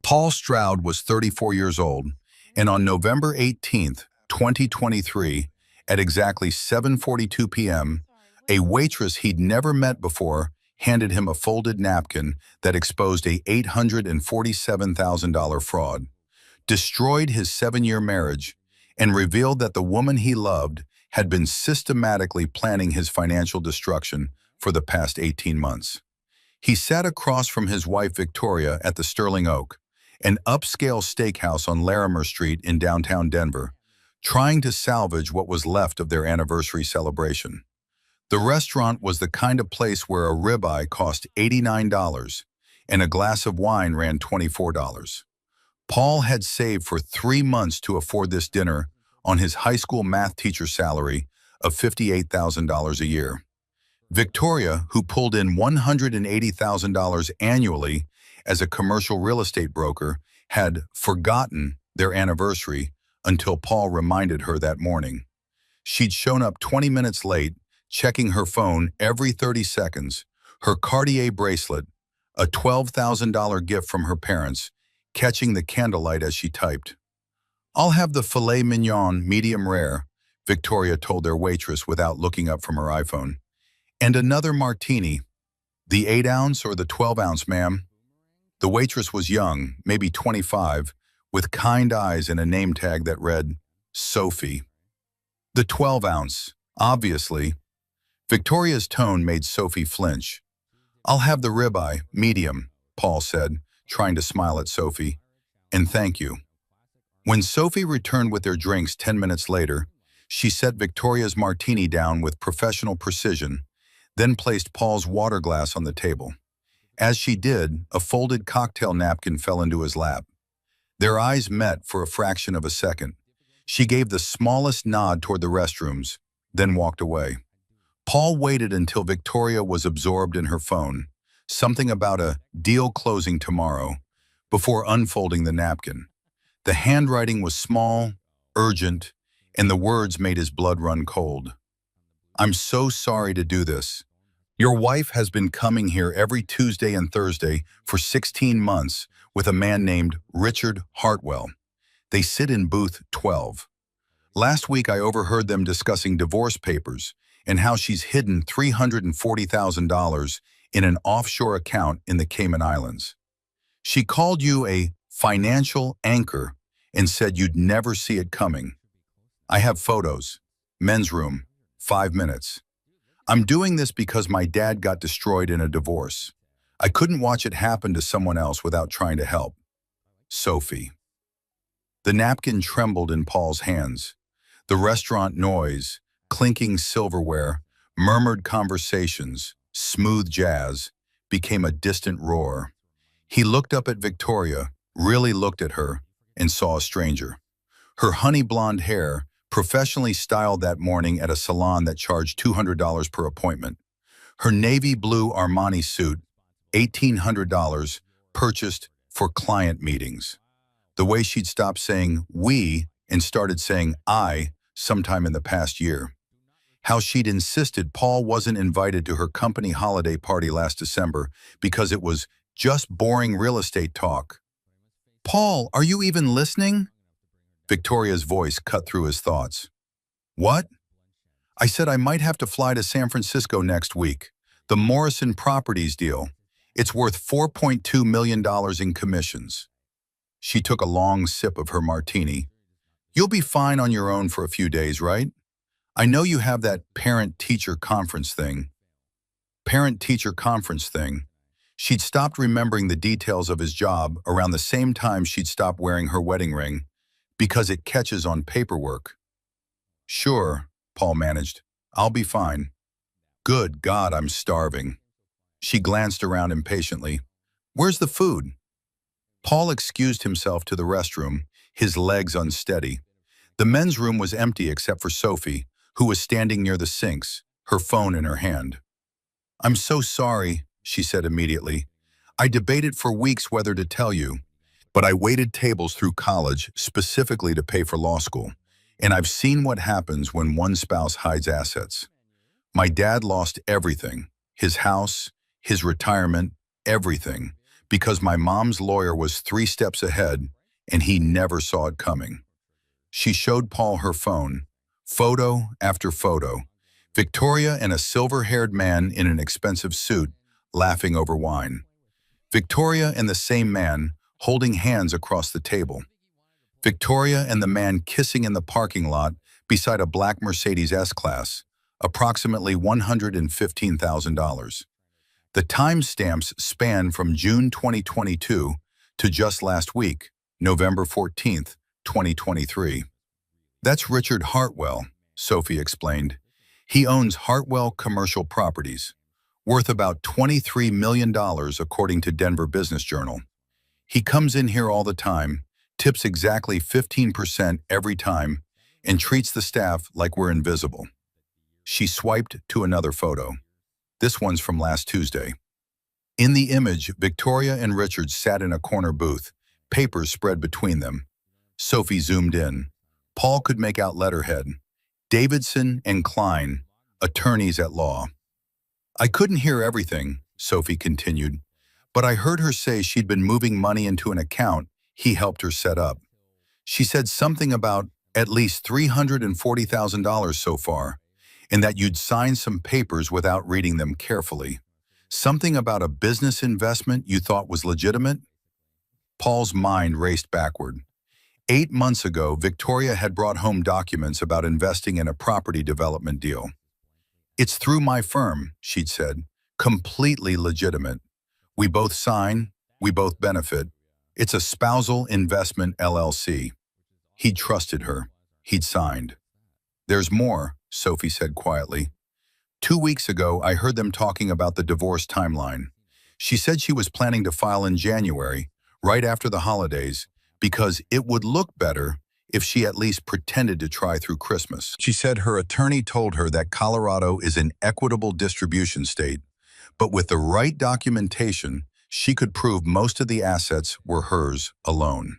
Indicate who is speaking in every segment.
Speaker 1: Paul Stroud was 34 years old, and on November 18th, 2023, at exactly 7:42 p.m., a waitress he'd never met before handed him a folded napkin that exposed a $847,000 fraud, destroyed his 7-year marriage, and revealed that the woman he loved had been systematically planning his financial destruction for the past 18 months. He sat across from his wife Victoria at the Sterling Oak, an upscale steakhouse on Larimer Street in downtown Denver, trying to salvage what was left of their anniversary celebration. The restaurant was the kind of place where a ribeye cost $89 and a glass of wine ran $24. Paul had saved for 3 months to afford this dinner on his high school math teacher salary of $58,000 a year. Victoria, who pulled in $180,000 annually as a commercial real estate broker, had forgotten their anniversary until Paul reminded her that morning. She'd shown up 20 minutes late, checking her phone every 30 seconds, her Cartier bracelet, a $12,000 gift from her parents, catching the candlelight as she typed. "I'll have the filet mignon medium rare," Victoria told their waitress without looking up from her iPhone. "And another martini. The 8-ounce or the 12-ounce, ma'am?" The waitress was young, maybe 25, with kind eyes and a name tag that read, Sophie. "The 12-ounce, obviously." Victoria's tone made Sophie flinch. "I'll have the ribeye, medium," Paul said, trying to smile at Sophie. "And thank you." When Sophie returned with their drinks 10 minutes later, she set Victoria's martini down with professional precision, then placed Paul's water glass on the table. As she did, a folded cocktail napkin fell into his lap. Their eyes met for a fraction of a second. She gave the smallest nod toward the restrooms, then walked away. Paul waited until Victoria was absorbed in her phone, something about a deal closing tomorrow, before unfolding the napkin. The handwriting was small, urgent, and the words made his blood run cold. "I'm so sorry to do this. Your wife has been coming here every Tuesday and Thursday for 16 months with a man named Richard Hartwell. They sit in booth 12. Last week I overheard them discussing divorce papers and how she's hidden $340,000 in an offshore account in the Cayman Islands. She called you a financial anchor and said you'd never see it coming. I have photos. Men's room, 5 minutes. I'm doing this because my dad got destroyed in a divorce. I couldn't watch it happen to someone else without trying to help. Sophie." The napkin trembled in Paul's hands. The restaurant noise, clinking silverware, murmured conversations, smooth jazz, became a distant roar. He looked up at Victoria, really looked at her, and saw a stranger. Her honey blonde hair, professionally styled that morning at a salon that charged $200 per appointment. Her navy blue Armani suit, $1,800, purchased for client meetings. The way she'd stopped saying "we" and started saying "I" sometime in the past year. How she'd insisted Paul wasn't invited to her company holiday party last December because it was just boring real estate talk. "Paul, are you even listening?" Victoria's voice cut through his thoughts. "What?" "I said I might have to fly to San Francisco next week. The Morrison Properties deal. It's worth $4.2 million in commissions." She took a long sip of her martini. "You'll be fine on your own for a few days, right? I know you have that parent-teacher conference thing." Parent-teacher conference thing. She'd stopped remembering the details of his job around the same time she'd stopped wearing her wedding ring, because it catches on paperwork. "Sure," Paul managed. "I'll be fine." "Good God, I'm starving." She glanced around impatiently. "Where's the food?" Paul excused himself to the restroom, his legs unsteady. The men's room was empty except for Sophie, who was standing near the sinks, her phone in her hand. "I'm so sorry," she said immediately. "I debated for weeks whether to tell you, but I waited tables through college specifically to pay for law school, and I've seen what happens when one spouse hides assets. My dad lost everything, his house, his retirement, everything, because my mom's lawyer was 3 steps ahead and he never saw it coming. She showed Paul her phone, photo after photo. Victoria and a silver-haired man in an expensive suit, laughing over wine. Victoria and the same man, holding hands across the table. Victoria and the man kissing in the parking lot beside a black Mercedes S-Class, approximately $115,000. The timestamps span from June 2022 to just last week, November 14th, 2023. That's Richard Hartwell, Sophie explained. He owns Hartwell Commercial Properties, worth about $23 million according to Denver Business Journal. He comes in here all the time, tips exactly 15% every time, and treats the staff like we're invisible. She swiped to another photo. This one's from last Tuesday. In the image, Victoria and Richard sat in a corner booth, papers spread between them. Sophie zoomed in. Paul could make out letterhead. Davidson and Klein, attorneys at law. I couldn't hear everything, Sophie continued, but I heard her say she'd been moving money into an account he helped her set up. She said something about at least $340,000 so far, and that you'd signed some papers without reading them carefully. Something about a business investment you thought was legitimate? Paul's mind raced backward. 8 months ago, Victoria had brought home documents about investing in a property development deal. It's through my firm, she'd said, completely legitimate. We both sign, we both benefit. It's a spousal investment LLC. He'd trusted her. He'd signed. There's more, Sophie said quietly. 2 weeks ago, I heard them talking about the divorce timeline. She said she was planning to file in January, right after the holidays, because it would look better if she at least pretended to try through Christmas. She said her attorney told her that Colorado is an equitable distribution state, but with the right documentation, she could prove most of the assets were hers alone.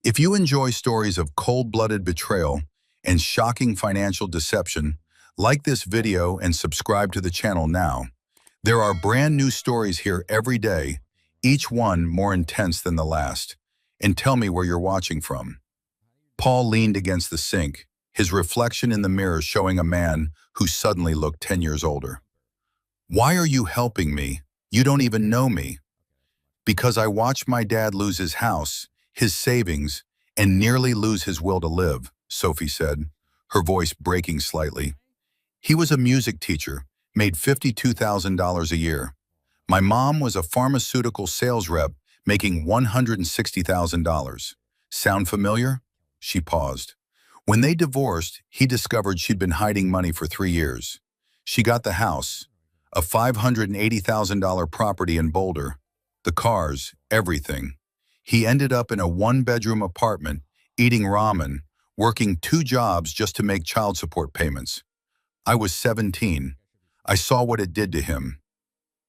Speaker 1: If you enjoy stories of cold-blooded betrayal and shocking financial deception, like this video and subscribe to the channel now. There are brand new stories here every day, each one more intense than the last. And tell me where you're watching from. Paul leaned against the sink, his reflection in the mirror showing a man who suddenly looked 10 years older. Why are you helping me? You don't even know me. Because I watched my dad lose his house, his savings, and nearly lose his will to live, Sophie said, her voice breaking slightly. He was a music teacher, made $52,000 a year. My mom was a pharmaceutical sales rep, making $160,000. Sound familiar? She paused. When they divorced, he discovered she'd been hiding money for 3 years. She got the house, a $580,000 property in Boulder, the cars, everything. He ended up in a 1-bedroom apartment, eating ramen, working 2 jobs just to make child support payments. I was 17. I saw what it did to him.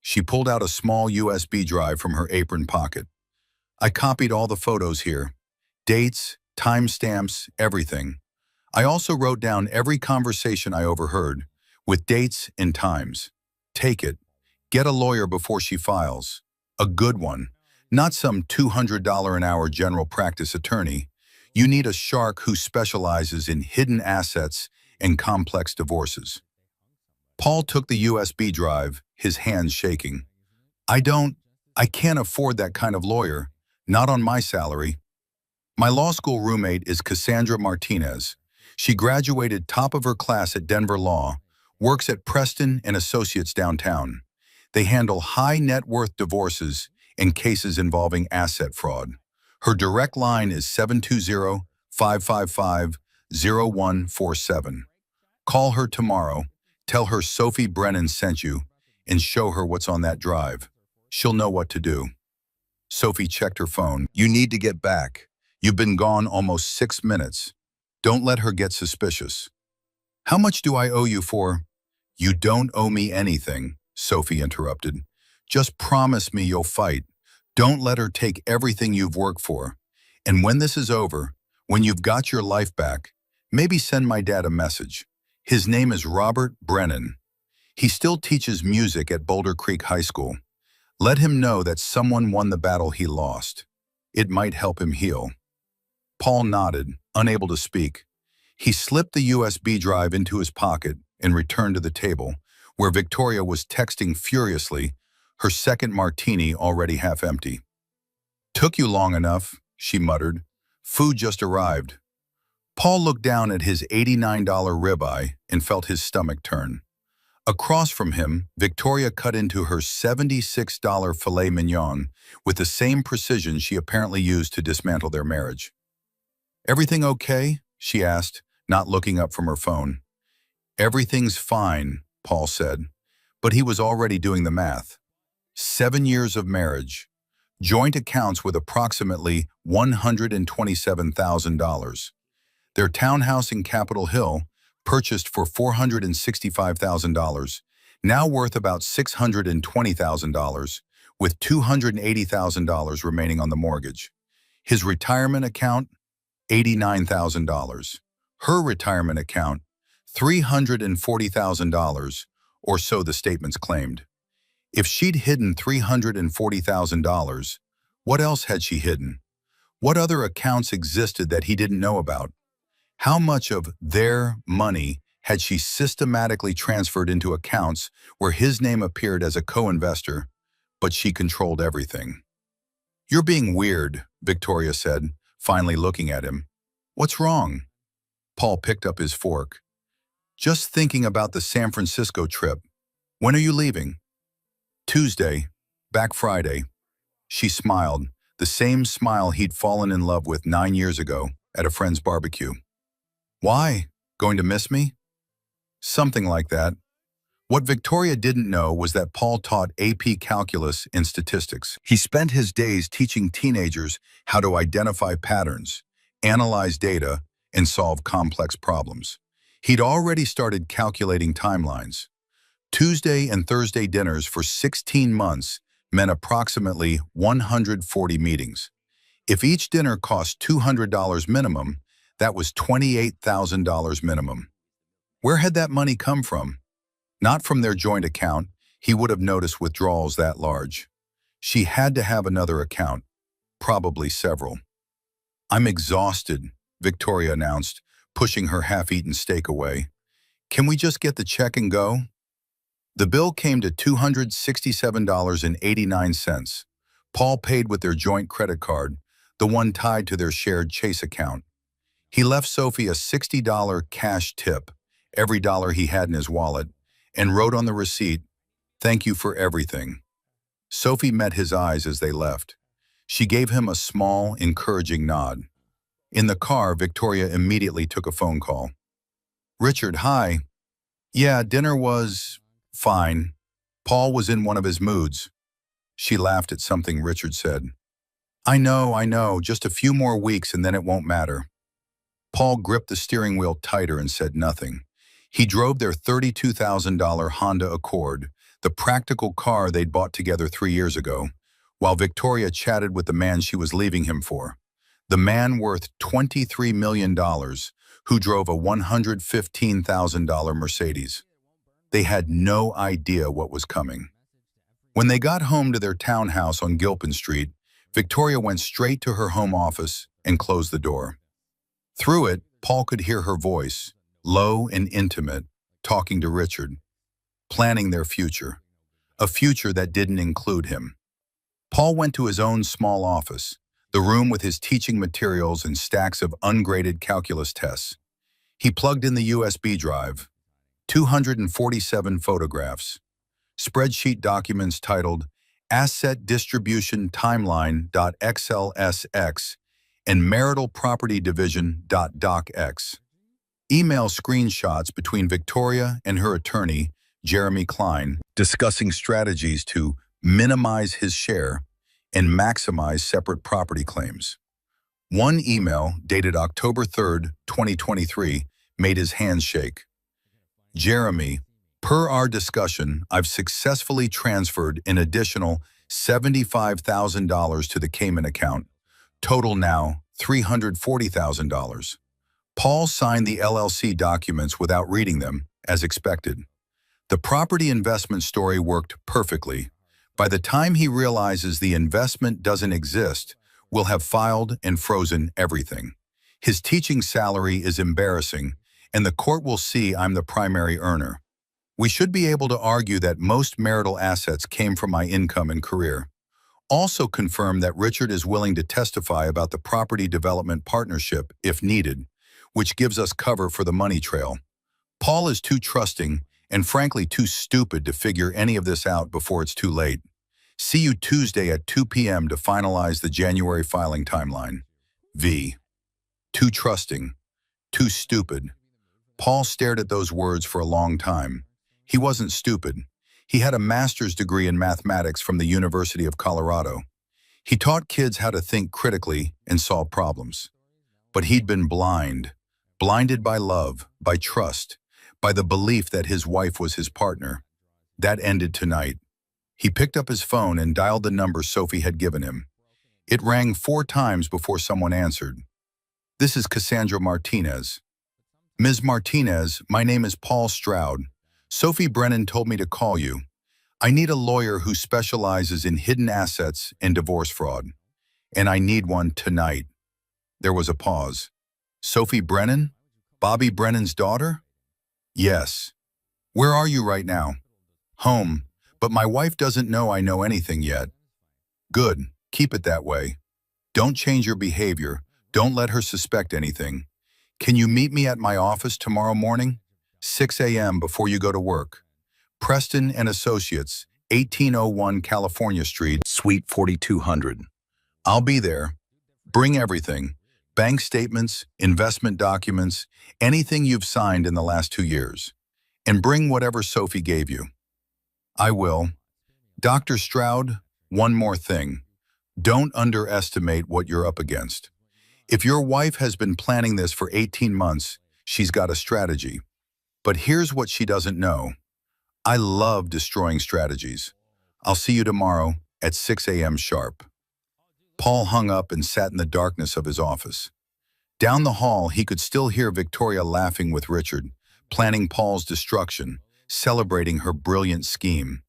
Speaker 1: She pulled out a small USB drive from her apron pocket. I copied all the photos here. Dates, timestamps, everything. I also wrote down every conversation I overheard, with dates and times. Take it. Get a lawyer before she files. A good one. Not some $200 an hour general practice attorney. You need a shark who specializes in hidden assets and complex divorces. Paul took the USB drive, his hands shaking. I can't afford that kind of lawyer, not on my salary. My law school roommate is Cassandra Martinez. She graduated top of her class at Denver Law, works at Preston and Associates downtown. They handle high net worth divorces and cases involving asset fraud. Her direct line is 720-555-0147. Call her tomorrow, tell her Sophie Brennan sent you, and show her what's on that drive. She'll know what to do. Sophie checked her phone. You need to get back. You've been gone almost 6 minutes. Don't let her get suspicious. How much do I owe you for? You don't owe me anything, Sophie interrupted. Just promise me you'll fight. Don't let her take everything you've worked for. And when this is over, when you've got your life back, maybe send my dad a message. His name is Robert Brennan. He still teaches music at Boulder Creek High School. Let him know that someone won the battle he lost. It might help him heal. Paul nodded, unable to speak. He slipped the USB drive into his pocket and returned to the table, where Victoria was texting furiously, her second martini already half empty. "Took you long enough," she muttered. "Food just arrived." Paul looked down at his $89 ribeye and felt his stomach turn. Across from him, Victoria cut into her $76 filet mignon with the same precision she apparently used to dismantle their marriage. "Everything okay?" she asked, not looking up from her phone. "Everything's fine," Paul said, but he was already doing the math. 7 years of marriage, joint accounts with approximately $127,000. Their townhouse in Capitol Hill, purchased for $465,000, now worth about $620,000, with $280,000 remaining on the mortgage. His retirement account, $89,000. Her retirement account, $340,000, or so the statements claimed. If she'd hidden $340,000, what else had she hidden? What other accounts existed that he didn't know about? How much of their money had she systematically transferred into accounts where his name appeared as a co-investor, but she controlled everything? "You're being weird," Victoria said, finally looking at him. "What's wrong?" Paul picked up his fork. "Just thinking about the San Francisco trip. When are you leaving?" "Tuesday, back Friday." She smiled, the same smile he'd fallen in love with 9 years ago at a friend's barbecue. "Why? Going to miss me?" "Something like that." What Victoria didn't know was that Paul taught AP calculus and statistics. He spent his days teaching teenagers how to identify patterns, analyze data, and solve complex problems. He'd already started calculating timelines. Tuesday and Thursday dinners for 16 months meant approximately 140 meetings. If each dinner cost $200 minimum, that was $28,000 minimum. Where had that money come from? Not from their joint account. He would have noticed withdrawals that large. She had to have another account, probably several. "I'm exhausted," Victoria announced, pushing her half-eaten steak away. "Can we just get the check and go?" The bill came to $267.89. Paul paid with their joint credit card, the one tied to their shared Chase account. He left Sophie a $60 cash tip, every dollar he had in his wallet, and wrote on the receipt, "Thank you for everything." Sophie met his eyes as they left. She gave him a small, encouraging nod. In the car, Victoria immediately took a phone call. "Richard, hi. Yeah, dinner was fine." Paul was in one of his moods. She laughed at something Richard said. I know, just a few more weeks and then it won't matter." Paul gripped the steering wheel tighter and said nothing. He drove their $32,000 Honda Accord, the practical car they'd bought together 3 years ago, while Victoria chatted with the man she was leaving him for, the man worth $23 million who drove a $115,000 Mercedes. They had no idea what was coming. When they got home to their townhouse on Gilpin Street, Victoria went straight to her home office and closed the door. Through it, Paul could hear her voice, low and intimate, talking to Richard, planning their future, a future that didn't include him. Paul went to his own small office, the room with his teaching materials and stacks of ungraded calculus tests. He plugged in the USB drive, 247 photographs, spreadsheet documents titled Asset Distribution Timeline.xlsx and Marital Property Division.docx. Email screenshots between Victoria and her attorney, Jeremy Klein, discussing strategies to minimize his share and maximize separate property claims. One email, dated October 3rd, 2023, made his hands shake. "Jeremy, per our discussion, I've successfully transferred an additional $75,000 to the Cayman account. Total now, $340,000. Paul signed the LLC documents without reading them, as expected. The property investment story worked perfectly, By the time he realizes the investment doesn't exist, we'll have filed and frozen everything. His teaching salary is embarrassing, and the court will see I'm the primary earner. We should be able to argue that most marital assets came from my income and career. Also confirm that Richard is willing to testify about the property development partnership if needed, which gives us cover for the money trail. Paul is too trusting and frankly too stupid to figure any of this out before it's too late. See you Tuesday at 2 p.m. to finalize the January filing timeline. V. Too trusting. Too stupid. Paul stared at those words for a long time. He wasn't stupid. He had a master's degree in mathematics from the University of Colorado. He taught kids how to think critically and solve problems. But he'd been blinded by love, by trust, by the belief that his wife was his partner. That ended tonight. He picked up his phone and dialed the number Sophie had given him. It rang 4 times before someone answered. This is Cassandra Martinez. Ms. Martinez, my name is Paul Stroud. Sophie Brennan told me to call you. I need a lawyer who specializes in hidden assets and divorce fraud. And I need one tonight. There was a pause. Sophie Brennan? Bobby Brennan's daughter? Yes. Where are you right now? Home, but my wife doesn't know I know anything yet. Good, keep it that way. Don't change your behavior. Don't let her suspect anything. Can you meet me at my office tomorrow morning? 6 a.m. before you go to work. Preston and Associates, 1801 California Street, Suite 4200. I'll be there. Bring everything. Bank statements, investment documents, anything you've signed in the last 2 years. And bring whatever Sophie gave you. I will. Dr. Stroud, one more thing. Don't underestimate what you're up against. If your wife has been planning this for 18 months, she's got a strategy. But here's what she doesn't know. I love destroying strategies. I'll see you tomorrow at 6 a.m. sharp. Paul hung up and sat in the darkness of his office. Down the hall, he could still hear Victoria laughing with Richard, planning Paul's destruction, celebrating her brilliant scheme.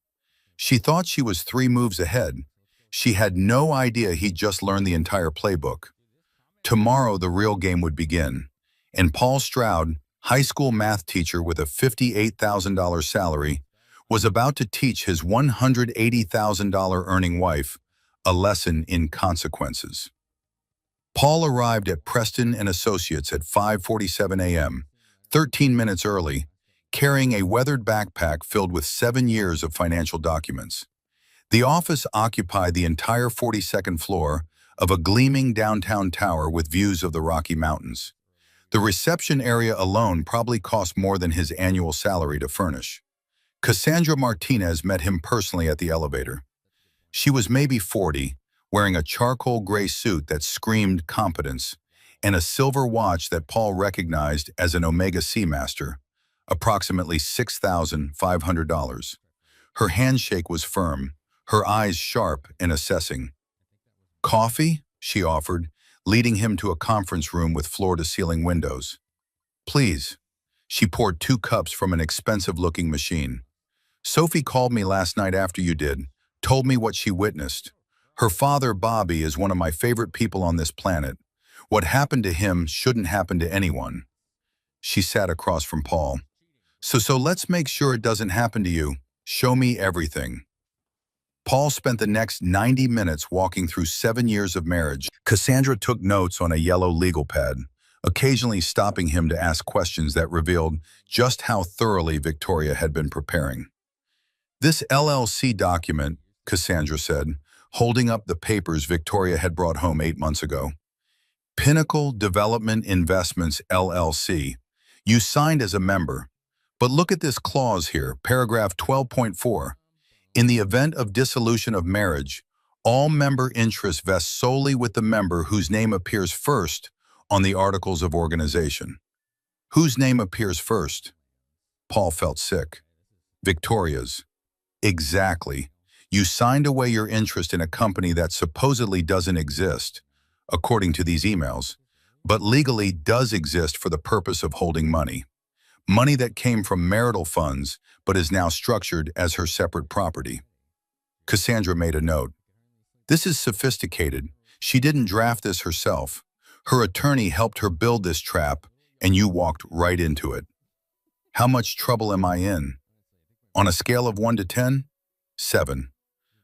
Speaker 1: She thought she was 3 moves ahead. She had no idea he'd just learned the entire playbook. Tomorrow, the real game would begin, and Paul Stroud, high school math teacher with a $58,000 salary, was about to teach his $180,000 earning wife a lesson in consequences. Paul arrived at Preston and Associates at 5:47 a.m., 13 minutes early, carrying a weathered backpack filled with 7 years of financial documents. The office occupied the entire 42nd floor of a gleaming downtown tower with views of the Rocky Mountains. The reception area alone probably cost more than his annual salary to furnish. Cassandra Martinez met him personally at the elevator. She was maybe 40, wearing a charcoal gray suit that screamed competence, and a silver watch that Paul recognized as an Omega Seamaster, approximately $6,500. Her handshake was firm, her eyes sharp and assessing. Coffee? She offered, leading him to a conference room with floor-to-ceiling windows. Please. She poured 2 cups from an expensive-looking machine. Sophie called me last night after you did, told me what she witnessed. Her father, Bobby, is one of my favorite people on this planet. What happened to him shouldn't happen to anyone. She sat across from Paul. So let's make sure it doesn't happen to you. Show me everything. Paul spent the next 90 minutes walking through 7 years of marriage. Cassandra took notes on a yellow legal pad, occasionally stopping him to ask questions that revealed just how thoroughly Victoria had been preparing. This LLC document, Cassandra said, holding up the papers Victoria had brought home 8 months ago. Pinnacle Development Investments, LLC. You signed as a member. But look at this clause here, paragraph 12.4. In the event of dissolution of marriage, all member interests vest solely with the member whose name appears first on the articles of organization. Whose name appears first? Paul felt sick. Victoria's. Exactly. You signed away your interest in a company that supposedly doesn't exist, according to these emails, but legally does exist for the purpose of holding money. Money that came from marital funds, but is now structured as her separate property. Cassandra made a note. This is sophisticated. She didn't draft this herself. Her attorney helped her build this trap, and you walked right into it. How much trouble am I in? On a scale of 1 to 10? 7.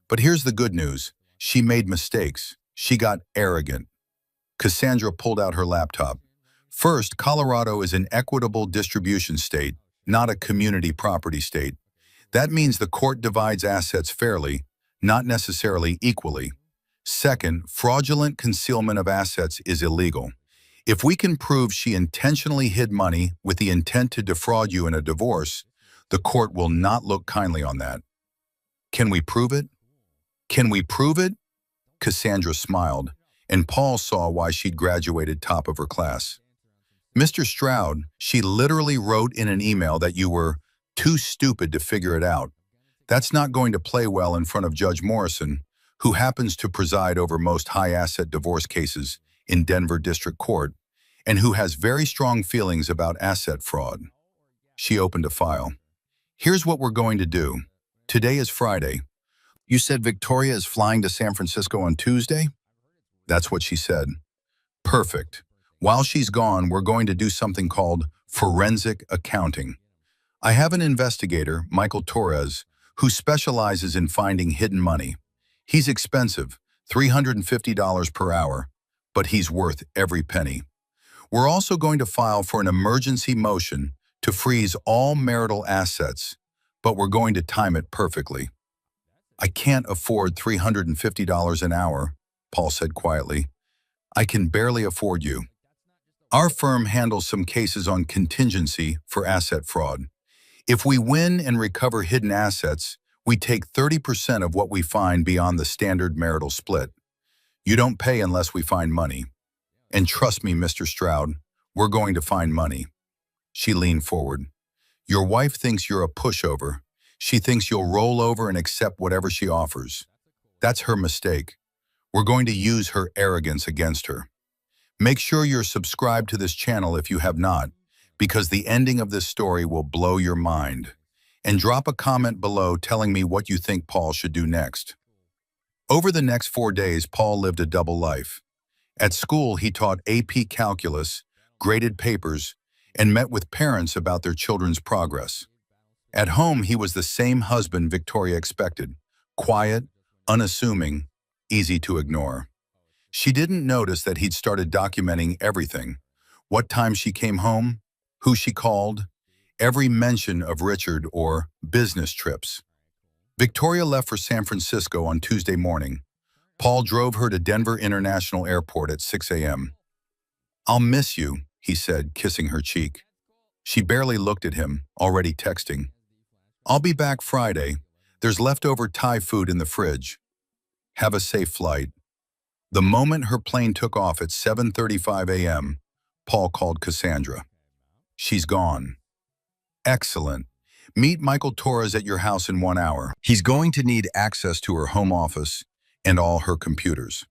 Speaker 1: But here's the good news. She made mistakes. She got arrogant. Cassandra pulled out her laptop. First, Colorado is an equitable distribution state, not a community property state. That means the court divides assets fairly, not necessarily equally. Second, fraudulent concealment of assets is illegal. If we can prove she intentionally hid money with the intent to defraud you in a divorce, the court will not look kindly on that. Can we prove it? Can we prove it? Cassandra smiled, and Paul saw why she'd graduated top of her class. Mr. Stroud, she literally wrote in an email that you were too stupid to figure it out. That's not going to play well in front of Judge Morrison, who happens to preside over most high-asset divorce cases in Denver District Court, and who has very strong feelings about asset fraud. She opened a file. Here's what we're going to do. Today is Friday. You said Victoria is flying to San Francisco on Tuesday? That's what she said. Perfect. While she's gone, we're going to do something called forensic accounting. I have an investigator, Michael Torres, who specializes in finding hidden money. He's expensive, $350 per hour, but he's worth every penny. We're also going to file for an emergency motion to freeze all marital assets, but we're going to time it perfectly. I can't afford $350 an hour, Paul said quietly. I can barely afford you. Our firm handles some cases on contingency for asset fraud. If we win and recover hidden assets, we take 30% of what we find beyond the standard marital split. You don't pay unless we find money. And trust me, Mr. Stroud, we're going to find money. She leaned forward. Your wife thinks you're a pushover. She thinks you'll roll over and accept whatever she offers. That's her mistake. We're going to use her arrogance against her. Make sure you're subscribed to this channel if you have not, because the ending of this story will blow your mind. And drop a comment below telling me what you think Paul should do next. Over the next 4 days, Paul lived a double life. At school, he taught AP Calculus, graded papers, and met with parents about their children's progress. At home, he was the same husband Victoria expected, quiet, unassuming, easy to ignore. She didn't notice that he'd started documenting everything: what time she came home, who she called, every mention of Richard or business trips. Victoria left for San Francisco on Tuesday morning. Paul drove her to Denver International Airport at 6 a.m. I'll miss you, he said, kissing her cheek. She barely looked at him, already texting. I'll be back Friday. There's leftover Thai food in the fridge. Have a safe flight. The moment her plane took off at 7:35 a.m., Paul called Cassandra. She's gone. Excellent. Meet Michael Torres at your house in 1 hour. He's going to need access to her home office and all her computers.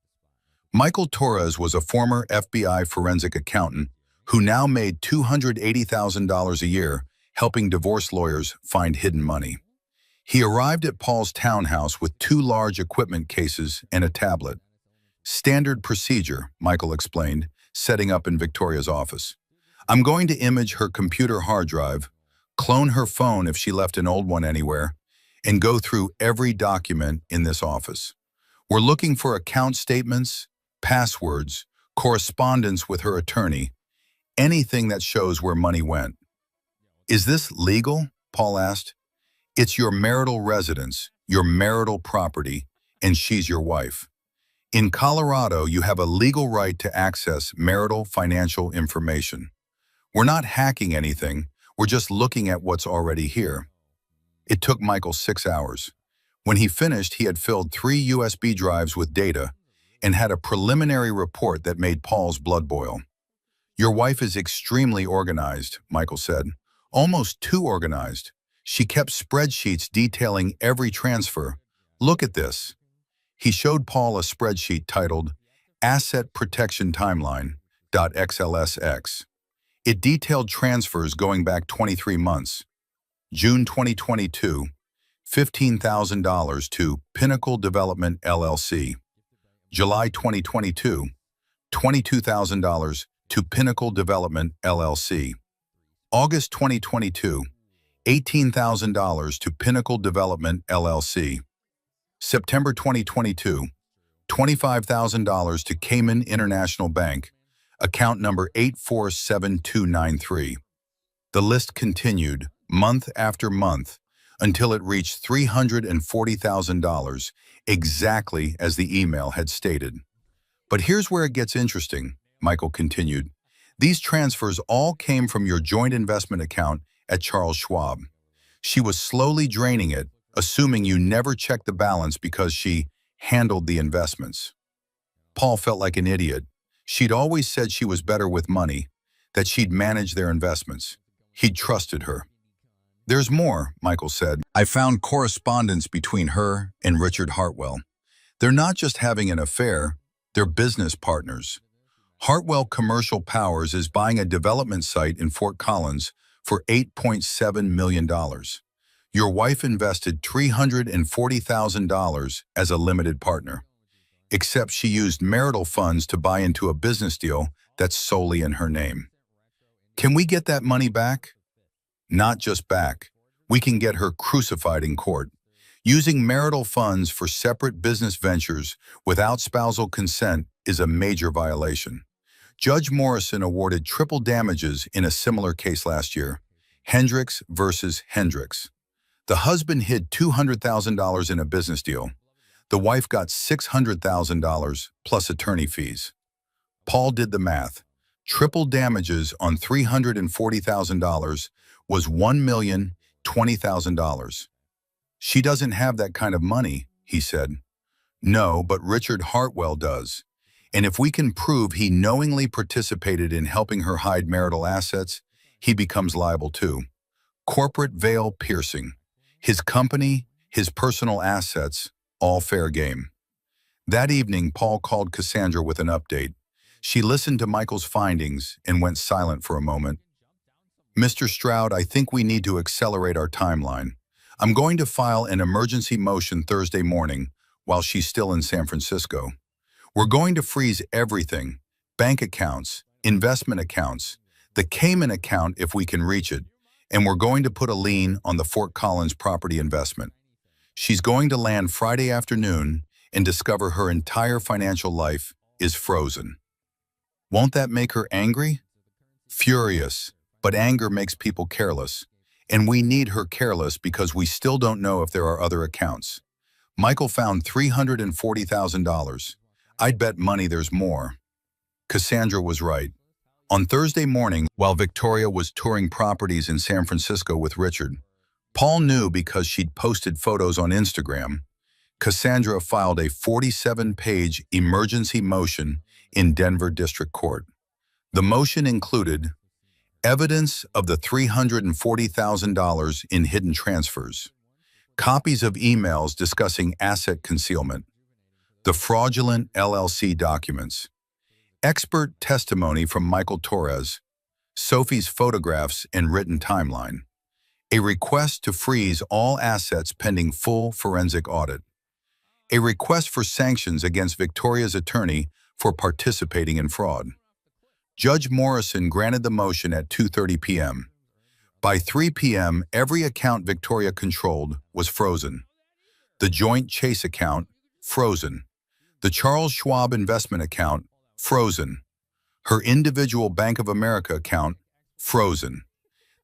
Speaker 1: Michael Torres was a former FBI forensic accountant who now made $280,000 a year helping divorce lawyers find hidden money. He arrived at Paul's townhouse with 2 large equipment cases and a tablet. Standard procedure, Michael explained, setting up in Victoria's office. I'm going to image her computer hard drive, clone her phone if she left an old one anywhere, and go through every document in this office. We're looking for account statements, passwords, correspondence with her attorney, anything that shows where money went. Is this legal? Paul asked. It's your marital residence, your marital property, and she's your wife. In Colorado, you have a legal right to access marital financial information. We're not hacking anything, we're just looking at what's already here. It took Michael 6 hours. When he finished, he had filled 3 USB drives with data and had a preliminary report that made Paul's blood boil. Your wife is extremely organized, Michael said. Almost too organized. She kept spreadsheets detailing every transfer. Look at this. He showed Paul a spreadsheet titled Asset Protection Timeline.xlsx. It detailed transfers going back 23 months. June 2022, $15,000 to Pinnacle Development LLC. July 2022, $22,000 to Pinnacle Development LLC. August 2022, $18,000 to Pinnacle Development LLC. September 2022, $25,000 to Cayman International Bank, account number 847293. The list continued month after month until it reached $340,000, exactly as the email had stated. But here's where it gets interesting, Michael continued. These transfers all came from your joint investment account at Charles Schwab. She was slowly draining it, assuming you never checked the balance because she handled the investments. Paul felt like an idiot. She'd always said she was better with money, that she'd manage their investments. He'd trusted her. There's more, Michael said. I found correspondence between her and Richard Hartwell. They're not just having an affair, they're business partners. Hartwell Commercial Powers is buying a development site in Fort Collins for $8.7 million. Your wife invested $340,000 as a limited partner, except she used marital funds to buy into a business deal that's solely in her name. Can we get that money back? Not just back. We can get her crucified in court. Using marital funds for separate business ventures without spousal consent is a major violation. Judge Morrison awarded triple damages in a similar case last year, Hendricks versus Hendricks. The husband hid $200,000 in a business deal. The wife got $600,000 plus attorney fees. Paul did the math. Triple damages on $340,000 was $1,020,000. She doesn't have that kind of money, he said. No, but Richard Hartwell does. And if we can prove he knowingly participated in helping her hide marital assets, he becomes liable too. Corporate veil piercing. His company, his personal assets, all fair game. That evening, Paul called Cassandra with an update. She listened to Michael's findings and went silent for a moment. Mr. Stroud, I think we need to accelerate our timeline. I'm going to file an emergency motion Thursday morning while she's still in San Francisco. We're going to freeze everything, bank accounts, investment accounts, the Cayman account if we can reach it, and we're going to put a lien on the Fort Collins property investment. She's going to land Friday afternoon and discover her entire financial life is frozen. Won't that make her angry? Furious, but anger makes people careless, and we need her careless because we still don't know if there are other accounts. Michael found $340,000. I'd bet money there's more. Cassandra was right. On Thursday morning, while Victoria was touring properties in San Francisco with Richard, Paul knew because she'd posted photos on Instagram. Cassandra filed a 47-page emergency motion in Denver District Court. The motion included evidence of the $340,000 in hidden transfers, copies of emails discussing asset concealment, the fraudulent LLC documents, expert testimony from Michael Torres, Sophie's photographs and written timeline, a request to freeze all assets pending full forensic audit, a request for sanctions against Victoria's attorney for participating in fraud. Judge Morrison granted the motion at 2:30 p.m. By 3 p.m., every account Victoria controlled was frozen. The joint Chase account, frozen. The Charles Schwab investment account, frozen. Her individual Bank of America account, frozen.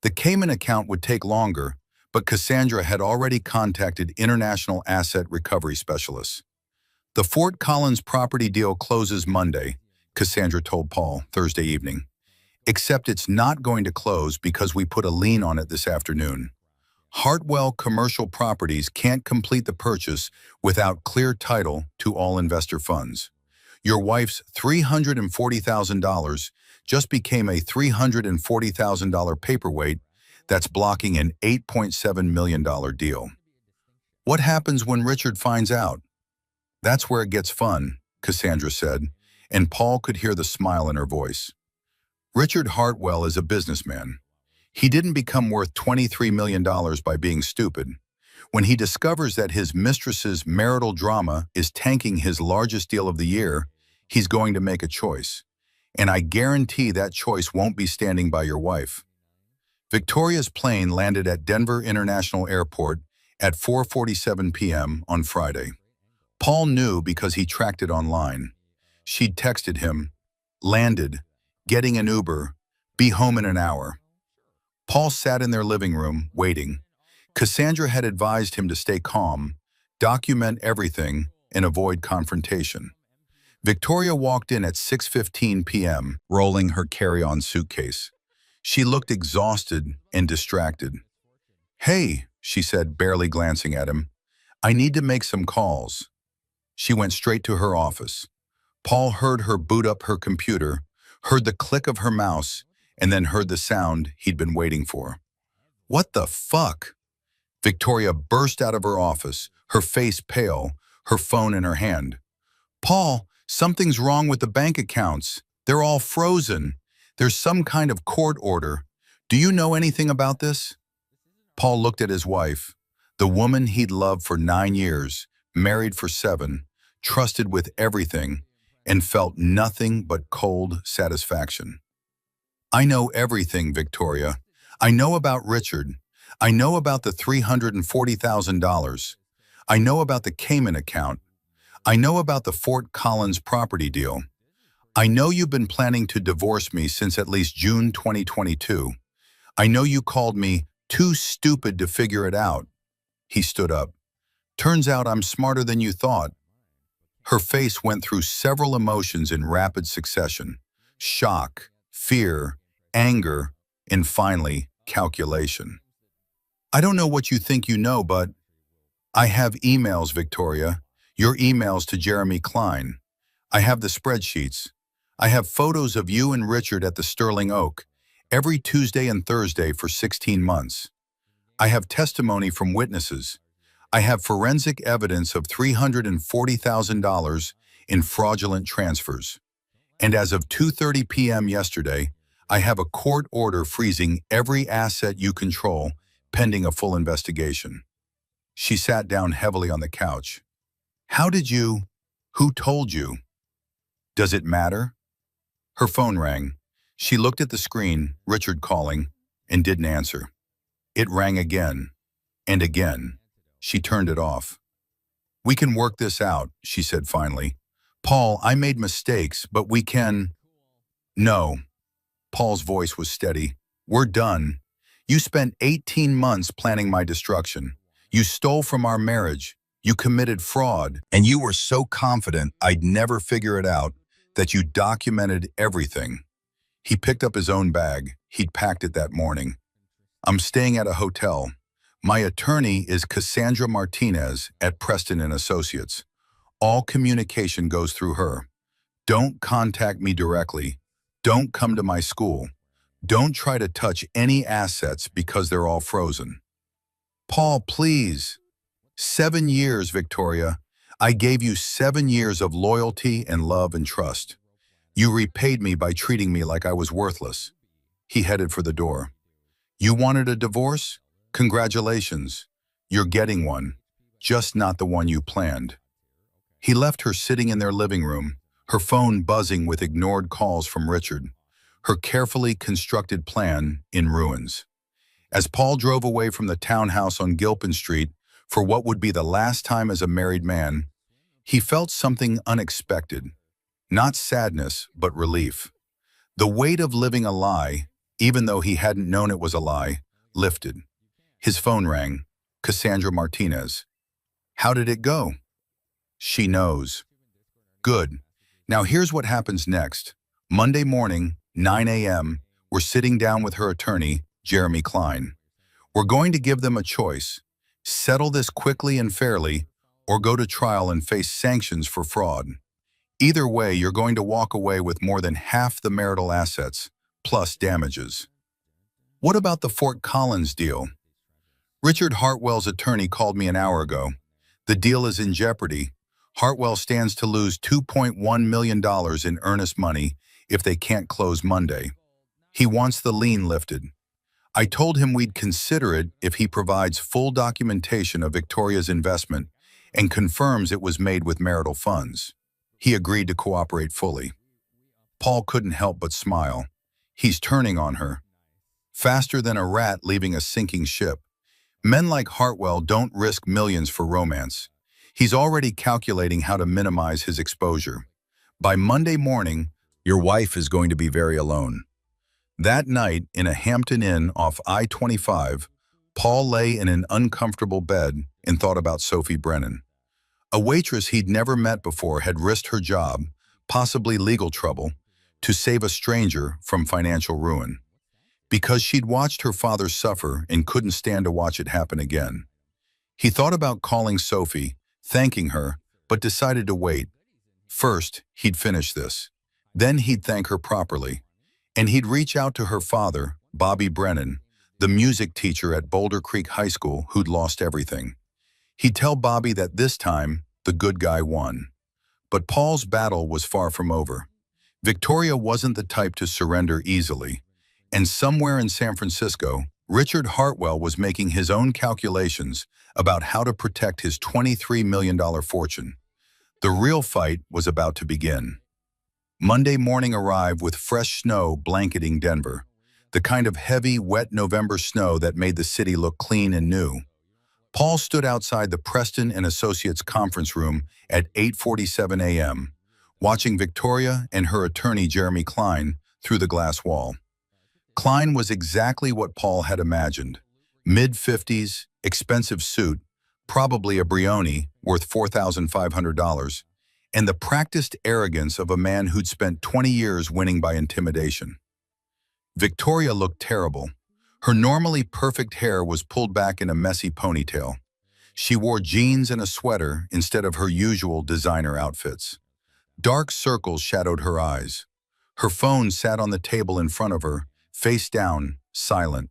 Speaker 1: The Cayman account would take longer, but Cassandra had already contacted international asset recovery specialists. The Fort Collins property deal closes Monday, Cassandra told Paul Thursday evening. Except it's not going to close because we put a lien on it this afternoon. Hartwell Commercial Properties can't complete the purchase without clear title to all investor funds. Your wife's $340,000 just became a $340,000 paperweight that's blocking an $8.7 million deal. What happens when Richard finds out? That's where it gets fun, Cassandra said, and Paul could hear the smile in her voice. Richard Hartwell is a businessman. He didn't become worth $23 million by being stupid. When he discovers that his mistress's marital drama is tanking his largest deal of the year, he's going to make a choice. And I guarantee that choice won't be standing by your wife. Victoria's plane landed at Denver International Airport at 4:47 p.m. on Friday. Paul knew because he tracked it online. She'd texted him, "Landed, getting an Uber, be home in an hour." Paul sat in their living room, waiting. Cassandra had advised him to stay calm, document everything, and avoid confrontation. Victoria walked in at 6:15 p.m., rolling her carry-on suitcase. She looked exhausted and distracted. "Hey," she said, barely glancing at him, "I need to make some calls." She went straight to her office. Paul heard her boot up her computer, heard the click of her mouse, and then heard the sound he'd been waiting for. "What the fuck?" Victoria burst out of her office, her face pale, her phone in her hand. "Paul, something's wrong with the bank accounts. They're all frozen. There's some kind of court order. Do you know anything about this?" Paul looked at his wife, the woman he'd loved for 9 years, married for 7, trusted with everything, and felt nothing but cold satisfaction. "I know everything, Victoria. I know about Richard. I know about the $340,000. I know about the Cayman account. I know about the Fort Collins property deal. I know you've been planning to divorce me since at least June 2022. I know you called me too stupid to figure it out." He stood up. "Turns out I'm smarter than you thought." Her face went through several emotions in rapid succession: shock, fear, anger, and finally, calculation. "I don't know what you think you know, but I have emails, Victoria. Your emails to Jeremy Klein. I have the spreadsheets. I have photos of you and Richard at the Sterling Oak every Tuesday and Thursday for 16 months. I have testimony from witnesses. I have forensic evidence of $340,000 in fraudulent transfers. And as of 2:30 p.m. yesterday, I have a court order freezing every asset you control pending a full investigation." She sat down heavily on the couch. Who told you? Does it matter?" Her phone rang. She looked at the screen, Richard calling, and didn't answer. It rang again, and again. She turned it off. "We can work this out," she said finally. "Paul, I made mistakes, but we can—" "No." Paul's voice was steady. "We're done. You spent 18 months planning my destruction. You stole from our marriage. You committed fraud. And you were so confident I'd never figure it out that you documented everything." He picked up his own bag. He'd packed it that morning. "I'm staying at a hotel. My attorney is Cassandra Martinez at Preston and Associates. All communication goes through her. Don't contact me directly. Don't come to my school. Don't try to touch any assets because they're all frozen." "Paul, please." 7 years, Victoria. I gave you 7 years of loyalty and love and trust. You repaid me by treating me like I was worthless. He headed for the door. "You wanted a divorce? Congratulations. You're getting one, just not the one you planned." He left her sitting in their living room, her phone buzzing with ignored calls from Richard, her carefully constructed plan in ruins. As Paul drove away from the townhouse on Gilpin Street for what would be the last time as a married man, he felt something unexpected. Not sadness, but relief. The weight of living a lie, even though he hadn't known it was a lie, lifted. His phone rang. Cassandra Martinez. "How did it go?" "She knows." "Good. Now here's what happens next. Monday morning, 9 a.m., we're sitting down with her attorney, Jeremy Klein. We're going to give them a choice. Settle this quickly and fairly, or go to trial and face sanctions for fraud. Either way, you're going to walk away with more than half the marital assets, plus damages." "What about the Fort Collins deal?" "Richard Hartwell's attorney called me an hour ago. The deal is in jeopardy. Hartwell stands to lose $2.1 million in earnest money if they can't close Monday. He wants the lien lifted. I told him we'd consider it if he provides full documentation of Victoria's investment and confirms it was made with marital funds. He agreed to cooperate fully. Paul couldn't help but smile. He's turning on her. Faster than a rat leaving a sinking ship. Men like Hartwell don't risk millions for romance. He's already calculating how to minimize his exposure. By Monday morning, your wife is going to be very alone. That night, in a Hampton Inn off I-25, Paul lay in an uncomfortable bed and thought about Sophie Brennan. A waitress he'd never met before had risked her job, possibly legal trouble, to save a stranger from financial ruin. Because she'd watched her father suffer and couldn't stand to watch it happen again. He thought about calling Sophie, thanking her, but decided to wait. First, he'd finish this. Then he'd thank her properly. And he'd reach out to her father, Bobby Brennan, the music teacher at Boulder Creek High School who'd lost everything. He'd tell Bobby that this time, the good guy won. But Paul's battle was far from over. Victoria wasn't the type to surrender easily. And somewhere in San Francisco, Richard Hartwell was making his own calculations about how to protect his $23 million fortune. The real fight was about to begin. Monday morning arrived with fresh snow blanketing Denver, the kind of heavy, wet November snow that made the city look clean and new. Paul stood outside the Preston and Associates conference room at 8:47 a.m., watching Victoria and her attorney Jeremy Klein through the glass wall. Klein was exactly what Paul had imagined. Mid-50s, expensive suit, probably a Brioni worth $4,500, and the practiced arrogance of a man who'd spent 20 years winning by intimidation. Victoria looked terrible. Her normally perfect hair was pulled back in a messy ponytail. She wore jeans and a sweater instead of her usual designer outfits. Dark circles shadowed her eyes. Her phone sat on the table in front of her, face down, silent.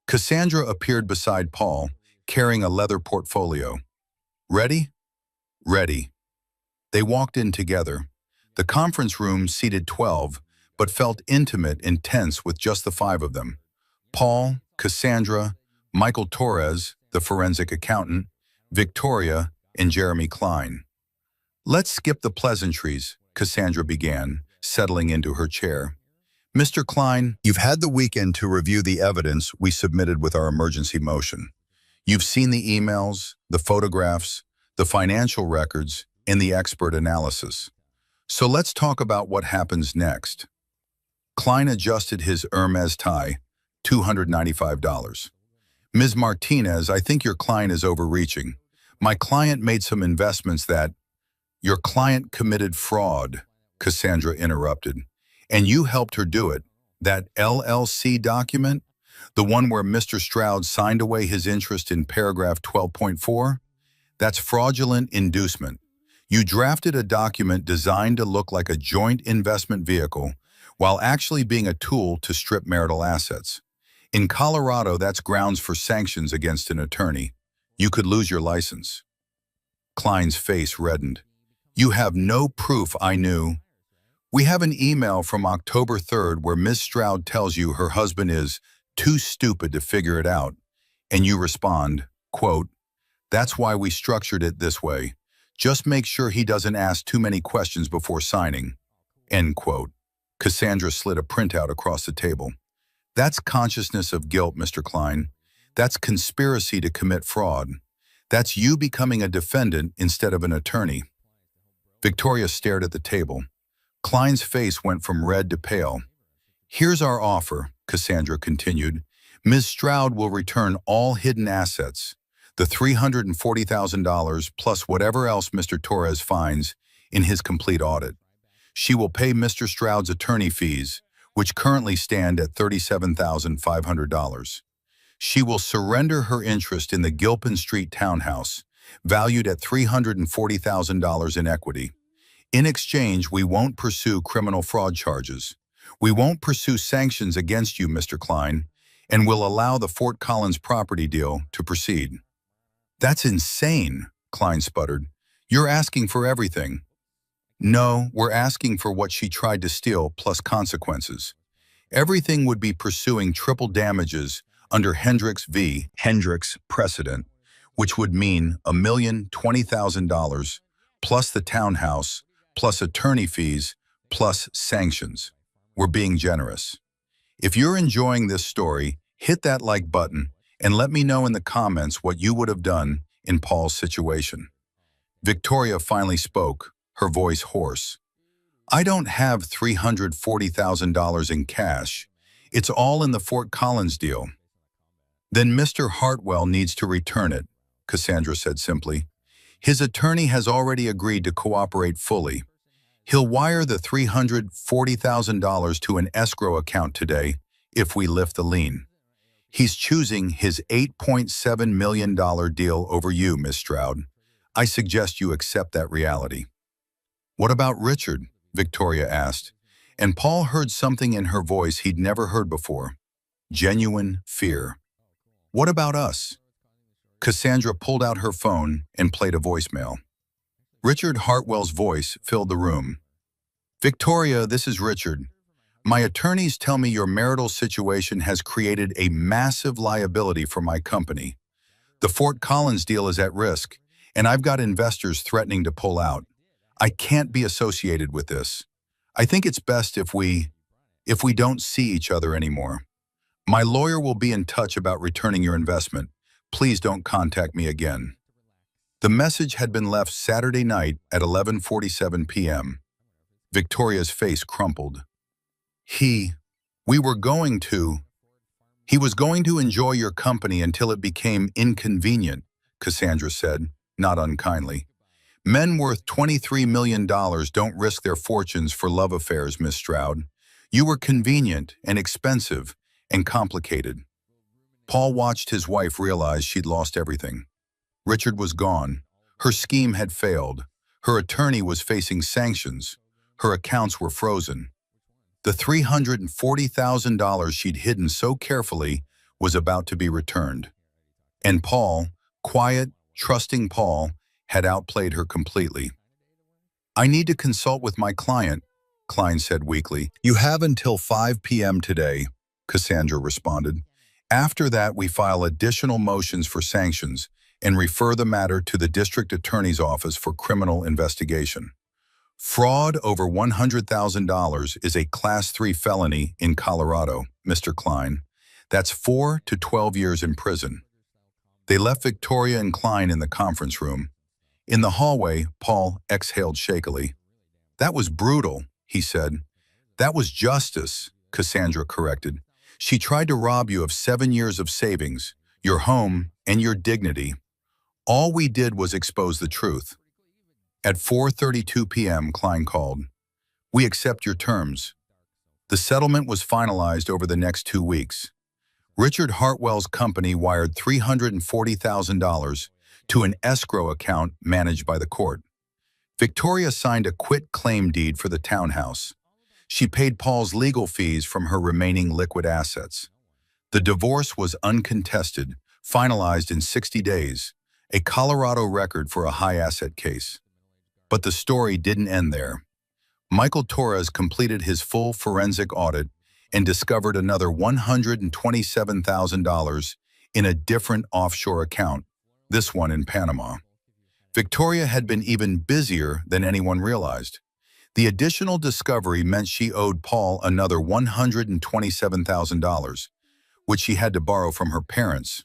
Speaker 1: Cassandra appeared beside Paul, carrying a leather portfolio. "Ready?" "Ready." They walked in together. The conference room seated 12, but felt intimate and tense with just the 5 of them. Paul, Cassandra, Michael Torres, the forensic accountant, Victoria, and Jeremy Klein. "Let's skip the pleasantries," Cassandra began, settling into her chair. "Mr. Klein, you've had the weekend to review the evidence we submitted with our emergency motion. You've seen the emails, the photographs, the financial records, and the expert analysis. So let's talk about what happens next." Klein adjusted his Hermes tie, $295. "Ms. Martinez, I think your client is overreaching. My client made some investments that—" "Your client committed fraud," Cassandra interrupted. "And you helped her do it. That LLC document, the one where Mr. Stroud signed away his interest in paragraph 12.4, that's fraudulent inducement. You drafted a document designed to look like a joint investment vehicle while actually being a tool to strip marital assets. In Colorado, that's grounds for sanctions against an attorney. You could lose your license." Klein's face reddened. "You have no proof I knew." "We have an email from October 3rd where Ms. Stroud tells you her husband is too stupid to figure it out, and you respond, quote, 'That's why we structured it this way. Just make sure he doesn't ask too many questions before signing,' end quote." Cassandra slid a printout across the table. "That's consciousness of guilt, Mr. Klein. That's conspiracy to commit fraud. That's you becoming a defendant instead of an attorney." Victoria stared at the table. Klein's face went from red to pale. "Here's our offer," Cassandra continued. "Ms. Stroud will return all hidden assets, the $340,000 plus whatever else Mr. Torres finds in his complete audit. She will pay Mr. Stroud's attorney fees, which currently stand at $37,500. She will surrender her interest in the Gilpin Street townhouse, valued at $340,000 in equity. In exchange, we won't pursue criminal fraud charges. We won't pursue sanctions against you, Mr. Klein, and will allow the Fort Collins property deal to proceed." "That's insane," Klein sputtered. "You're asking for everything." "No, we're asking for what she tried to steal plus consequences. Everything would be pursuing triple damages under Hendricks v. Hendricks precedent, which would mean $1,020,000 plus the townhouse, plus attorney fees, plus sanctions. We're being generous. If you're enjoying this story, hit that like button and let me know in the comments what you would have done in Paul's situation. Victoria finally spoke, her voice hoarse. I don't have $340,000 in cash. It's all in the Fort Collins deal. Then Mr. Hartwell needs to return it, Cassandra said simply. His attorney has already agreed to cooperate fully. He'll wire the $340,000 to an escrow account today if we lift the lien. He's choosing his $8.7 million deal over you, Miss Stroud. I suggest you accept that reality. What about Richard? Victoria asked, and Paul heard something in her voice he'd never heard before. Genuine fear. What about us? Cassandra pulled out her phone and played a voicemail. Richard Hartwell's voice filled the room. Victoria, this is Richard. My attorneys tell me your marital situation has created a massive liability for my company. The Fort Collins deal is at risk, and I've got investors threatening to pull out. I can't be associated with this. I think it's best if we don't see each other anymore. My lawyer will be in touch about returning your investment. Please don't contact me again. The message had been left Saturday night at 11:47 p.m. Victoria's face crumpled. He was going to enjoy your company until it became inconvenient, Cassandra said, not unkindly. Men worth $23 million don't risk their fortunes for love affairs, Miss Stroud. You were convenient and expensive and complicated. Paul watched his wife realize she'd lost everything. Richard was gone. Her scheme had failed. Her attorney was facing sanctions. Her accounts were frozen. The $340,000 she'd hidden so carefully was about to be returned. And Paul, quiet, trusting Paul, had outplayed her completely. I need to consult with my client, Klein said weakly. You have until 5 p.m. today, Cassandra responded. After that, we file additional motions for sanctions and refer the matter to the district attorney's office for criminal investigation. Fraud over $100,000 is a Class 3 felony in Colorado, Mr. Klein. That's 4 to 12 years in prison. They left Victoria and Klein in the conference room. In the hallway, Paul exhaled shakily. That was brutal, he said. That was justice, Cassandra corrected. She tried to rob you of 7 years of savings, your home, and your dignity. All we did was expose the truth. At 4:32 p.m., Klein called. We accept your terms. The settlement was finalized over the next 2 weeks. Richard Hartwell's company wired $340,000 to an escrow account managed by the court. Victoria signed a quit-claim deed for the townhouse. She paid Paul's legal fees from her remaining liquid assets. The divorce was uncontested, finalized in 60 days, a Colorado record for a high-asset case. But the story didn't end there. Michael Torres completed his full forensic audit and discovered another $127,000 in a different offshore account, this one in Panama. Victoria had been even busier than anyone realized. The additional discovery meant she owed Paul another $127,000, which she had to borrow from her parents.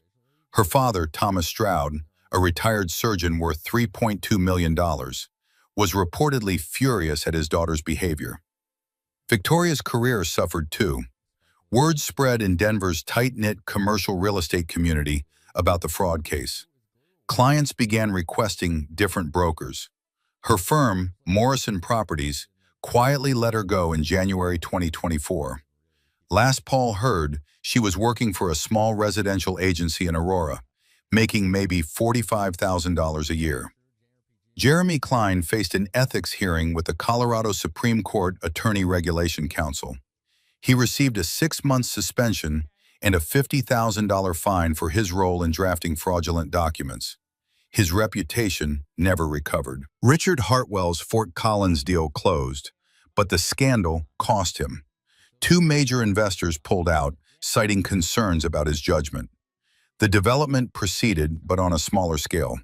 Speaker 1: Her father, Thomas Stroud, a retired surgeon worth $3.2 million, was reportedly furious at his daughter's behavior. Victoria's career suffered too. Word spread in Denver's tight-knit commercial real estate community about the fraud case. Clients began requesting different brokers. Her firm, Morrison Properties, quietly let her go in January 2024. Last Paul heard, she was working for a small residential agency in Aurora, making maybe $45,000 a year. Jeremy Klein faced an ethics hearing with the Colorado Supreme Court Attorney Regulation Council. He received a 6-month suspension and a $50,000 fine for his role in drafting fraudulent documents. His reputation never recovered. Richard Hartwell's Fort Collins deal closed, but the scandal cost him. 2 major investors pulled out, citing concerns about his judgment. The development proceeded, but on a smaller scale.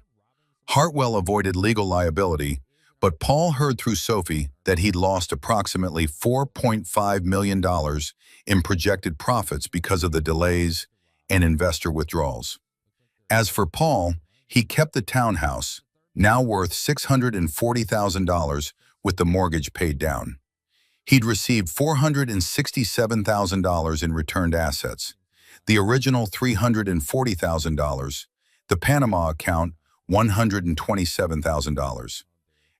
Speaker 1: Hartwell avoided legal liability, but Paul heard through Sophie that he'd lost approximately $4.5 million in projected profits because of the delays and investor withdrawals. As for Paul, he kept the townhouse, now worth $640,000 with the mortgage paid down. He'd received $467,000 in returned assets, the original $340,000, the Panama account $127,000.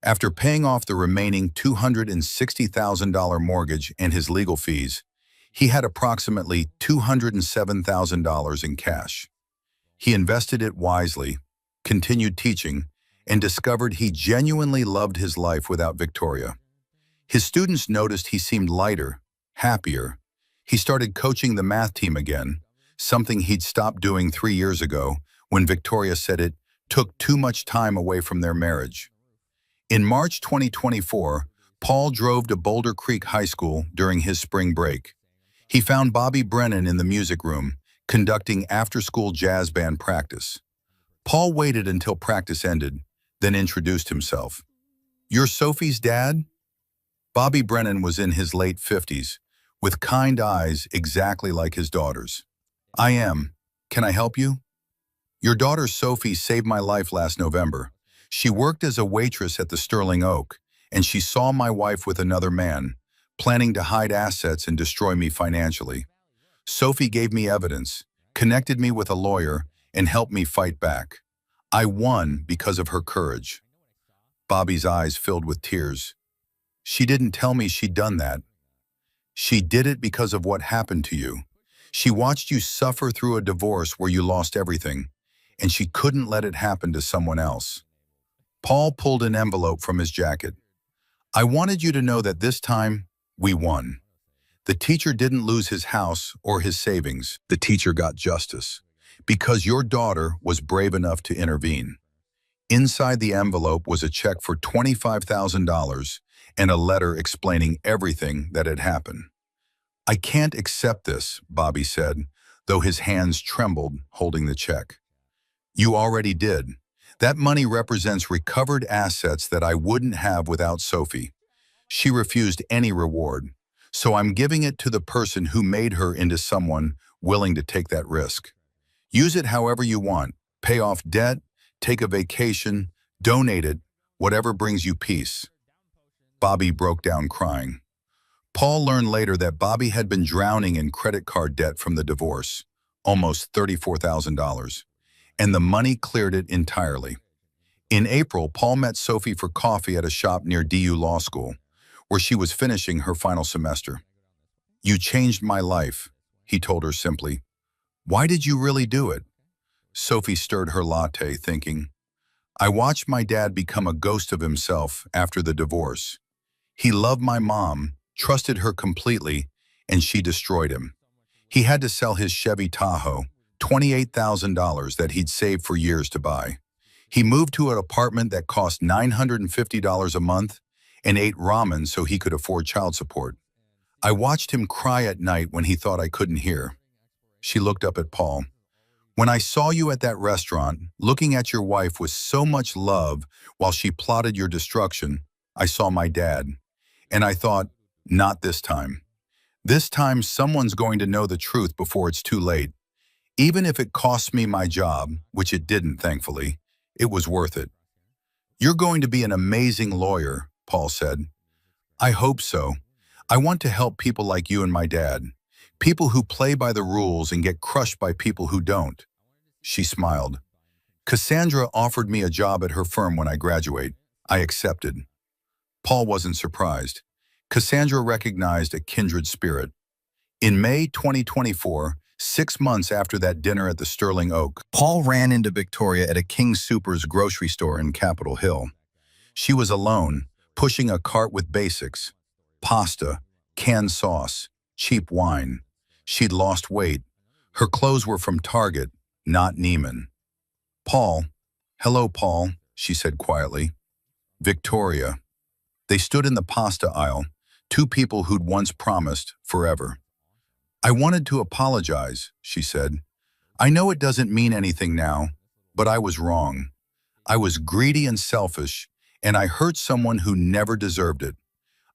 Speaker 1: After paying off the remaining $260,000 mortgage and his legal fees, he had approximately $207,000 in cash. He invested it wisely, continued teaching, and discovered he genuinely loved his life without Victoria. His students noticed he seemed lighter, happier. He started coaching the math team again, something he'd stopped doing 3 years ago when Victoria said it took too much time away from their marriage. In March 2024, Paul drove to Boulder Creek High School during his spring break. He found Bobby Brennan in the music room, conducting after-school jazz band practice. Paul waited until practice ended, then introduced himself. "You're Sophie's dad?" Bobby Brennan was in his late 50s, with kind eyes exactly like his daughter's. "I am. Can I help you?" "Your daughter Sophie saved my life last November. She worked as a waitress at the Sterling Oak, and she saw my wife with another man, planning to hide assets and destroy me financially. Sophie gave me evidence, connected me with a lawyer, and helped me fight back. I won because of her courage." Bobby's eyes filled with tears. "She didn't tell me she'd done that." "She did it because of what happened to you. She watched you suffer through a divorce where you lost everything, and she couldn't let it happen to someone else." Paul pulled an envelope from his jacket. "I wanted you to know that this time, we won. The teacher didn't lose his house or his savings. The teacher got justice, because your daughter was brave enough to intervene." Inside the envelope was a check for $25,000 and a letter explaining everything that had happened. "I can't accept this," Bobby said, though his hands trembled holding the check. "You already did. That money represents recovered assets that I wouldn't have without Sophie. She refused any reward, so I'm giving it to the person who made her into someone willing to take that risk. Use it however you want. Pay off debt, take a vacation, donate it, whatever brings you peace." Bobby broke down crying. Paul learned later that Bobby had been drowning in credit card debt from the divorce, almost $34,000, and the money cleared it entirely. In April, Paul met Sophie for coffee at a shop near DU Law School, where she was finishing her final semester. "You changed my life," he told her simply. "Why did you really do it?" Sophie stirred her latte, thinking, "I watched my dad become a ghost of himself after the divorce. He loved my mom, trusted her completely, and she destroyed him. He had to sell his Chevy Tahoe, $28,000 that he'd saved for years to buy. He moved to an apartment that cost $950 a month and ate ramen so he could afford child support. I watched him cry at night when he thought I couldn't hear." She looked up at Paul. "When I saw you at that restaurant, looking at your wife with so much love while she plotted your destruction, I saw my dad. And I thought, not this time. This time someone's going to know the truth before it's too late. Even if it costs me my job, which it didn't, thankfully, it was worth it." "You're going to be an amazing lawyer," Paul said. "I hope so. I want to help people like you and my dad. People who play by the rules and get crushed by people who don't." She smiled. "Cassandra offered me a job at her firm when I graduate. I accepted." Paul wasn't surprised. Cassandra recognized a kindred spirit. In May 2024, 6 months after that dinner at the Sterling Oak, Paul ran into Victoria at a King Soopers grocery store in Capitol Hill. She was alone, pushing a cart with basics: pasta, canned sauce, cheap wine. She'd lost weight. Her clothes were from Target, not Neiman. "Paul." "Hello, Paul," she said quietly. "Victoria." They stood in the pasta aisle, two people who'd once promised forever. "I wanted to apologize," she said. "I know it doesn't mean anything now, but I was wrong. I was greedy and selfish, and I hurt someone who never deserved it.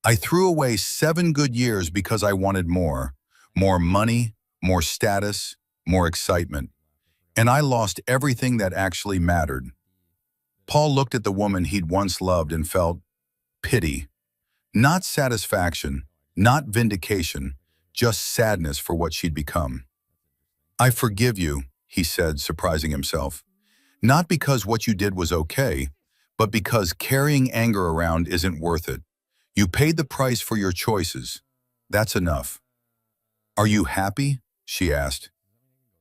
Speaker 1: I threw away 7 good years because I wanted more. More money, more status, more excitement. And I lost everything that actually mattered." Paul looked at the woman he'd once loved and felt pity. Not satisfaction, not vindication, just sadness for what she'd become. "I forgive you," he said, surprising himself. "Not because what you did was okay, but because carrying anger around isn't worth it. You paid the price for your choices. That's enough." "Are you happy?" she asked.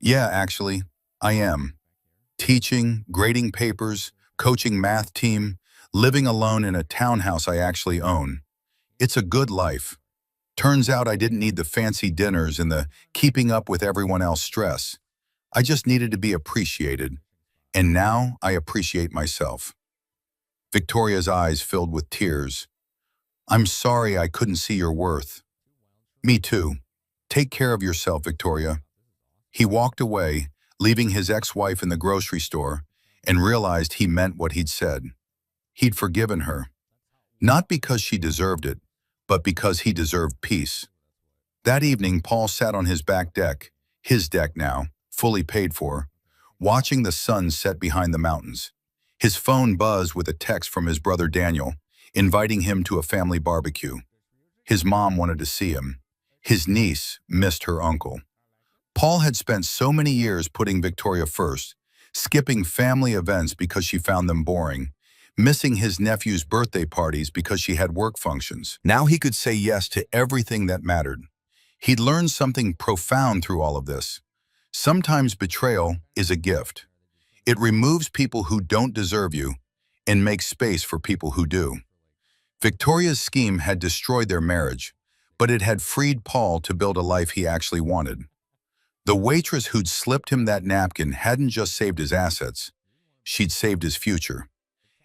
Speaker 1: "Yeah, actually, I am. Teaching, grading papers, coaching math team, living alone in a townhouse I actually own. It's a good life. Turns out I didn't need the fancy dinners and the keeping up with everyone else stress. I just needed to be appreciated. And now I appreciate myself." Victoria's eyes filled with tears. "I'm sorry I couldn't see your worth." "Me too. Take care of yourself, Victoria." He walked away, leaving his ex-wife in the grocery store, and realized he meant what he'd said. He'd forgiven her. Not because she deserved it, but because he deserved peace. That evening, Paul sat on his back deck, his deck now, fully paid for, watching the sun set behind the mountains. His phone buzzed with a text from his brother Daniel, inviting him to a family barbecue. His mom wanted to see him. His niece missed her uncle. Paul had spent so many years putting Victoria first, skipping family events because she found them boring, missing his nephew's birthday parties because she had work functions. Now he could say yes to everything that mattered. He'd learned something profound through all of this. Sometimes betrayal is a gift. It removes people who don't deserve you and makes space for people who do. Victoria's scheme had destroyed their marriage, but it had freed Paul to build a life he actually wanted. The waitress who'd slipped him that napkin hadn't just saved his assets, she'd saved his future.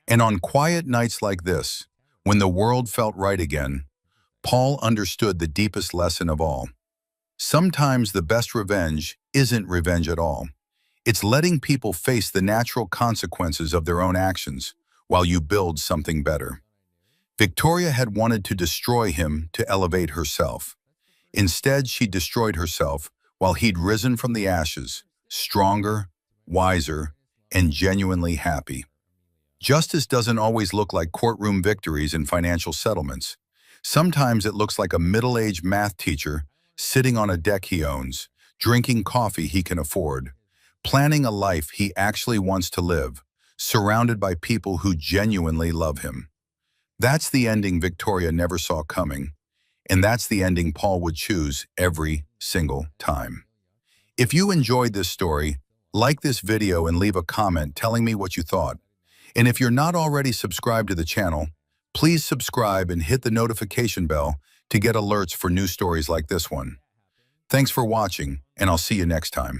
Speaker 1: And on quiet nights like this, when the world felt right again, Paul understood the deepest lesson of all. Sometimes the best revenge isn't revenge at all. It's letting people face the natural consequences of their own actions while you build something better. Victoria had wanted to destroy him to elevate herself. Instead, she destroyed herself while he'd risen from the ashes, stronger, wiser, and genuinely happy. Justice doesn't always look like courtroom victories and financial settlements. Sometimes it looks like a middle-aged math teacher sitting on a deck he owns, drinking coffee he can afford, planning a life he actually wants to live, surrounded by people who genuinely love him. That's the ending Victoria never saw coming, and that's the ending Paul would choose every single time. If you enjoyed this story, like this video and leave a comment telling me what you thought. And if you're not already subscribed to the channel, please subscribe and hit the notification bell to get alerts for new stories like this one. Thanks for watching, and I'll see you next time.